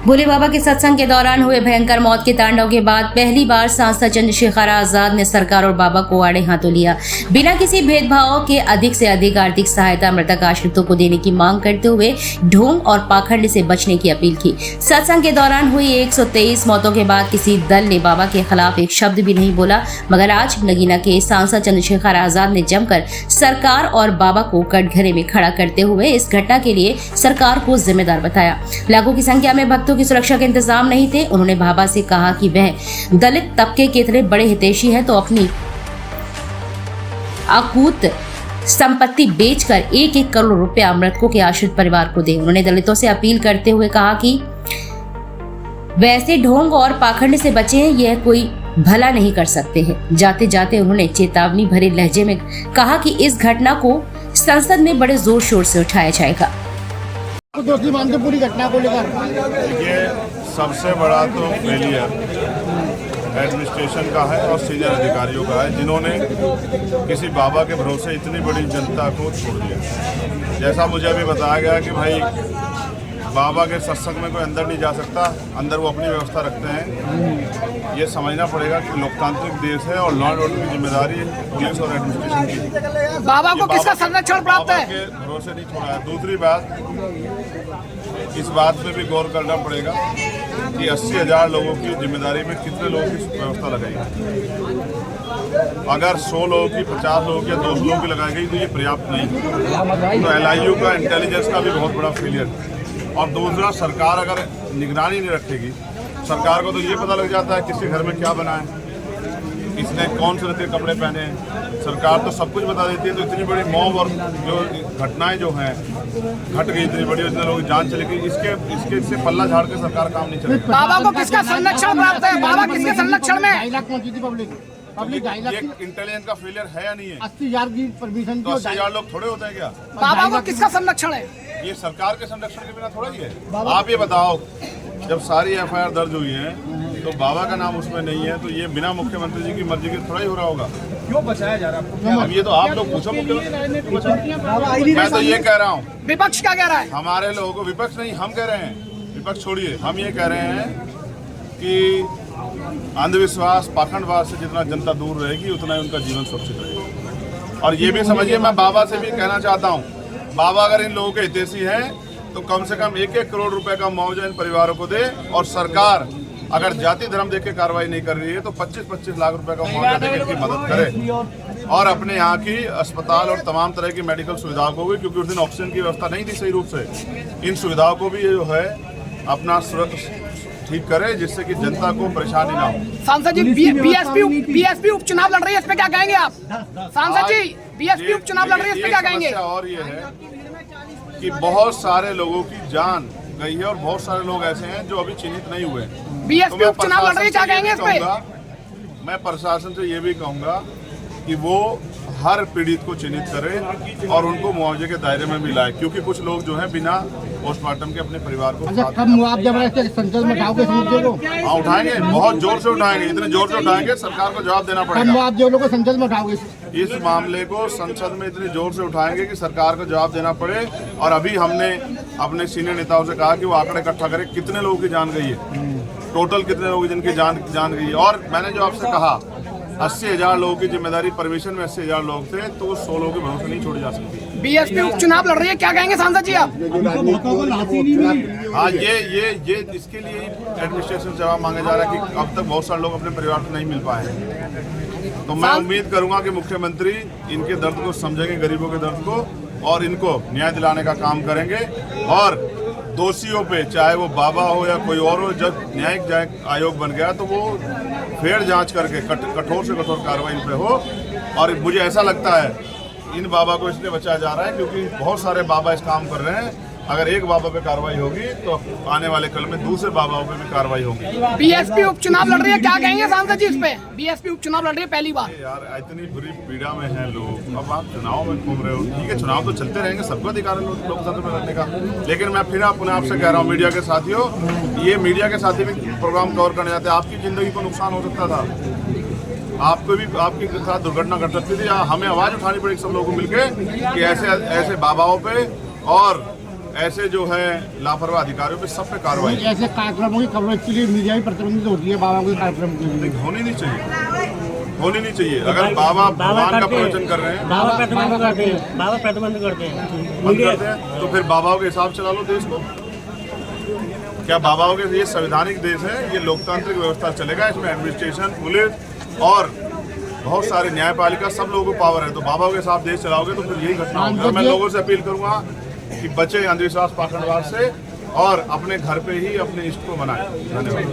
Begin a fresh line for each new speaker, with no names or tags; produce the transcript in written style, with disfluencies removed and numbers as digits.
भोले बाबा के सत्संग के दौरान हुए भयंकर मौत के तांडव के बाद पहली बार सांसद चंद्रशेखर आजाद ने सरकार और बाबा को आड़े हाथों लिया। बिना किसी भेदभाव के अधिक से अधिक आर्थिक सहायता मृतक आश्रितों को देने की मांग करते हुए ढोंग और पाखंड से बचने की अपील की। सत्संग के दौरान हुई 123 मौतों के बाद किसी दल ने बाबा के खिलाफ एक शब्द भी नहीं बोला, मगर आज नगीना के सांसद चंद्रशेखर आजाद ने जमकर सरकार और बाबा को कटघरे में खड़ा करते हुए इस घटना के लिए सरकार को जिम्मेदार बताया। लाखों की संख्या में भक्तों की सुरक्षा के इंतजाम नहीं थे। उन्होंने बाबा से कहा कि वह दलित तबके के इतने बड़े हितैषी हैं तो अपनी अकूत संपत्ति बेचकर 1-1 करोड़ रुपया मृतकों के आश्रित परिवार को दे। उन्होंने दलितों से अपील करते हुए कहा कि वैसे ढोंग और पाखंड से बचे, यह कोई भला नहीं कर सकते हैं। जाते जाते उन्होंने चेतावनी भरे लहजे में कहा कि इस घटना को संसद में बड़े जोर शोर से उठाया जाएगा।
दोषी मानते पूरी घटना को लेकर
देखिए, सबसे बड़ा तो फेलियर एडमिनिस्ट्रेशन का है और सीनियर अधिकारियों का है, जिन्होंने किसी बाबा के भरोसे इतनी बड़ी जनता को छोड़ दिया। जैसा मुझे अभी बताया गया कि भाई बाबा के सत्संग में कोई अंदर नहीं जा सकता, अंदर वो अपनी व्यवस्था रखते हैं। ये समझना पड़ेगा कि लोकतांत्रिक देश है और लॉ एंड ऑर्डर की जिम्मेदारी पुलिस और एडमिनिस्ट्रेशन की।
बाबा को किसका संरक्षण प्राप्त है?
बाबा के भरोसे नहीं छोड़ा है। दूसरी बात, इस बात पे भी गौर करना पड़ेगा कि 80,000 लोगों की जिम्मेदारी में कितने लोगों की व्यवस्था लगाई। अगर 100 लोगों की, 50 लोगों की या 200 लोगों की लगाई गई तो ये पर्याप्त नहीं। तो LIU का इंटेलिजेंस का भी बहुत बड़ा फेलियर है। और दूसरा, सरकार अगर निगरानी नहीं रखेगी, सरकार को तो ये पता लग जाता है किसके घर में क्या बना है, किसने कौन से रंग के कपड़े पहने हैं। सरकार तो सब कुछ बता देती है। तो इतनी बड़ी मॉब और जो घटनाएं जो हैं घट गई, इतनी बड़ी, इतने लोग जान चली गई, इसके से पल्ला झाड़ के सरकार काम नहीं चलेगी।
बाबा को किसका संरक्षण प्राप्त है? बाबा किसके संरक्षण में? 2.5 लाख पहुंची थी पब्लिक।
ये इंटेलिजेंस का फेलियर है या नहीं है?
80,000 की परमिशन,
तो 80,000 लोग थोड़े होते हैं क्या?
बाबा को किसका संरक्षण है?
ये सरकार के संरक्षण के बिना थोड़ा ही है। आप ये बताओ, जब सारी FIR दर्ज हुई है तो बाबा का नाम उसमें नहीं है, तो ये बिना मुख्यमंत्री जी की मर्जी के थोड़ा ही हो रहा होगा।
क्यों बचाया जा रहा है?
अब ये तो आप लोग पूछो मुख्यमंत्री। मैं तो ये कह रहा हूँ,
विपक्ष क्या कह रहा है?
हमारे लोगों को, विपक्ष नहीं, हम कह रहे हैं, विपक्ष छोड़िए, हम ये कह रहे हैं कि अंधविश्वास, पाखंडवाद से जितना जनता दूर रहेगी उतना ही उनका जीवन सुरक्षित रहेगा। और ये भी समझिए, मैं बाबा से भी कहना चाहता हूँ, बाबा अगर इन लोगों के हितैषी हैं तो कम से कम 1-1 करोड़ रुपए का मुआवजा इन परिवारों को दे। और सरकार अगर जाति धर्म देख के कार्रवाई नहीं कर रही है तो 25-25 लाख रुपए का मुआवजा देकर इनकी मदद करे। और अपने यहाँ की अस्पताल और तमाम तरह की मेडिकल सुविधाओं को भी, क्योंकि उस दिन ऑक्सीजन की व्यवस्था नहीं थी सही रूप से, इन सुविधाओं को भी जो है अपना ठीक करे, जिससे कि जनता को परेशानी ना हो।
सांसद जी, बीएसपी उपचुनाव लड़ रही है, इस पे क्या कहेंगे आप? सांसद जी, बीएसपी उपचुनाव लड़ रही है, इस पे क्या कहेंगे?
और ये है कि बहुत सारे लोगों की जान गई है और बहुत सारे लोग ऐसे हैं जो अभी चिन्हित नहीं हुए।
बीएसपी उपचुनाव लड़ रही है, क्या कहेंगे इस पे?
मैं प्रशासन से ये भी कहूँगा कि वो हर पीड़ित को चिन्हित करे और उनको मुआवजे के दायरे में भी लाए, क्योंकि कुछ लोग जो हैं बिना पोस्टमार्टम के अपने परिवार को
संसद में उठाओगे?
हाँ, उठाएंगे, बहुत जोर से उठाएंगे, इतने जोर से उठाएंगे सरकार को जवाब देना पड़ेगा।
आप जो लोगों को संसद में उठाओगे?
इस मामले को संसद में इतने जोर से उठाएंगे कि सरकार को जवाब देना पड़े। और अभी हमने अपने सीनियर नेताओं से कहा कि वो आंकड़े इकट्ठा करें, कितने लोगों की जान गई है, टोटल कितने लोग जिनकी जान गई है। और मैंने जो आपसे कहा, 80,000 लोगों की जिम्मेदारी, परमिशन में 80,000 लोग थे, तो 100 लोगों के भरोसे नहीं छोड़ी जा सकती।
बीएसपी उपचुनाव लड़ रही है, क्या कहेंगे सांसद जी आप?
हाँ, ये इसके लिए एडमिनिस्ट्रेशन से जवाब मांगा जा रहा है कि अब तक बहुत सारे लोग अपने परिवार को नहीं मिल पाए। तो मैं उम्मीद करूंगा कि मुख्यमंत्री इनके दर्द को समझेंगे, गरीबों के दर्द को, और इनको न्याय दिलाने का काम करेंगे। और दोषियों पे, चाहे वो बाबा हो या कोई और हो, जब न्यायिक आयोग बन गया तो वो फेर जांच करके कठोर से कठोर कार्रवाई पे हो। और मुझे ऐसा लगता है इन बाबा को इसलिए बचाया जा रहा है क्योंकि बहुत सारे बाबा इस काम कर रहे हैं। अगर एक बाबा पे कार्रवाई होगी तो आने वाले कल में दूसरे बाबाओं पे भी कार्रवाई होगी।
बीएसपी उपचुनाव लड़ रही है, क्या कहेंगे सांसद जी इस पे? बीएसपी उपचुनाव लड़ रही है पहली बार।
यार, इतनी बुरी पीड़ा में हैं लोग, अब आप चुनाव में घूम रहे हो। ठीक है, चुनाव तो चलते रहेंगे, सबको अधिकार है लोकतंत्र में रहने का। लेकिन मैं फिर अपने आपसे कह रहा हूँ, मीडिया के साथियों, ये मीडिया के साथी भी प्रोग्राम कवर करने जाते हैं, आपकी जिंदगी को नुकसान हो सकता था, आपको भी आपके साथ दुर्घटना घट सकती थी। हमें आवाज उठानी पड़ेगी सब लोगों को मिलकर कि ऐसे बाबाओं पे और ऐसे जो है लापरवाह अधिकारियों पे सब पे कार्रवाई
ऐसे कार्यक्रमों की कवरेज के लिए मीडिया भी प्रतिबंधित होती है बाबा के कार्यक्रम के लिए।
होनी नहीं चाहिए। अगर बाबा भगवान का प्रवचन कर रहे हैं,
बाबा प्रतिबंध करते हैं, बाबा प्रतिबंध करते हैं,
बंद करते हैं, तो फिर बाबाओं के हिसाब चला लो देश को। क्या बाबाओं के, ये संवैधानिक देश है, ये लोकतांत्रिक व्यवस्था चलेगा, इसमें एडमिनिस्ट्रेशन, पुलिस और बहुत सारे न्यायपालिका, सब लोगों को पावर है। तो बाबाओं के साथ देश चलाओगे तो फिर यही घटना होगा। मैं लोगों से अपील करूंगा कि बचे अंधविश्वास पाखंडवाद से और अपने घर पे ही अपने इष्ट को मनाएं। धन्यवाद।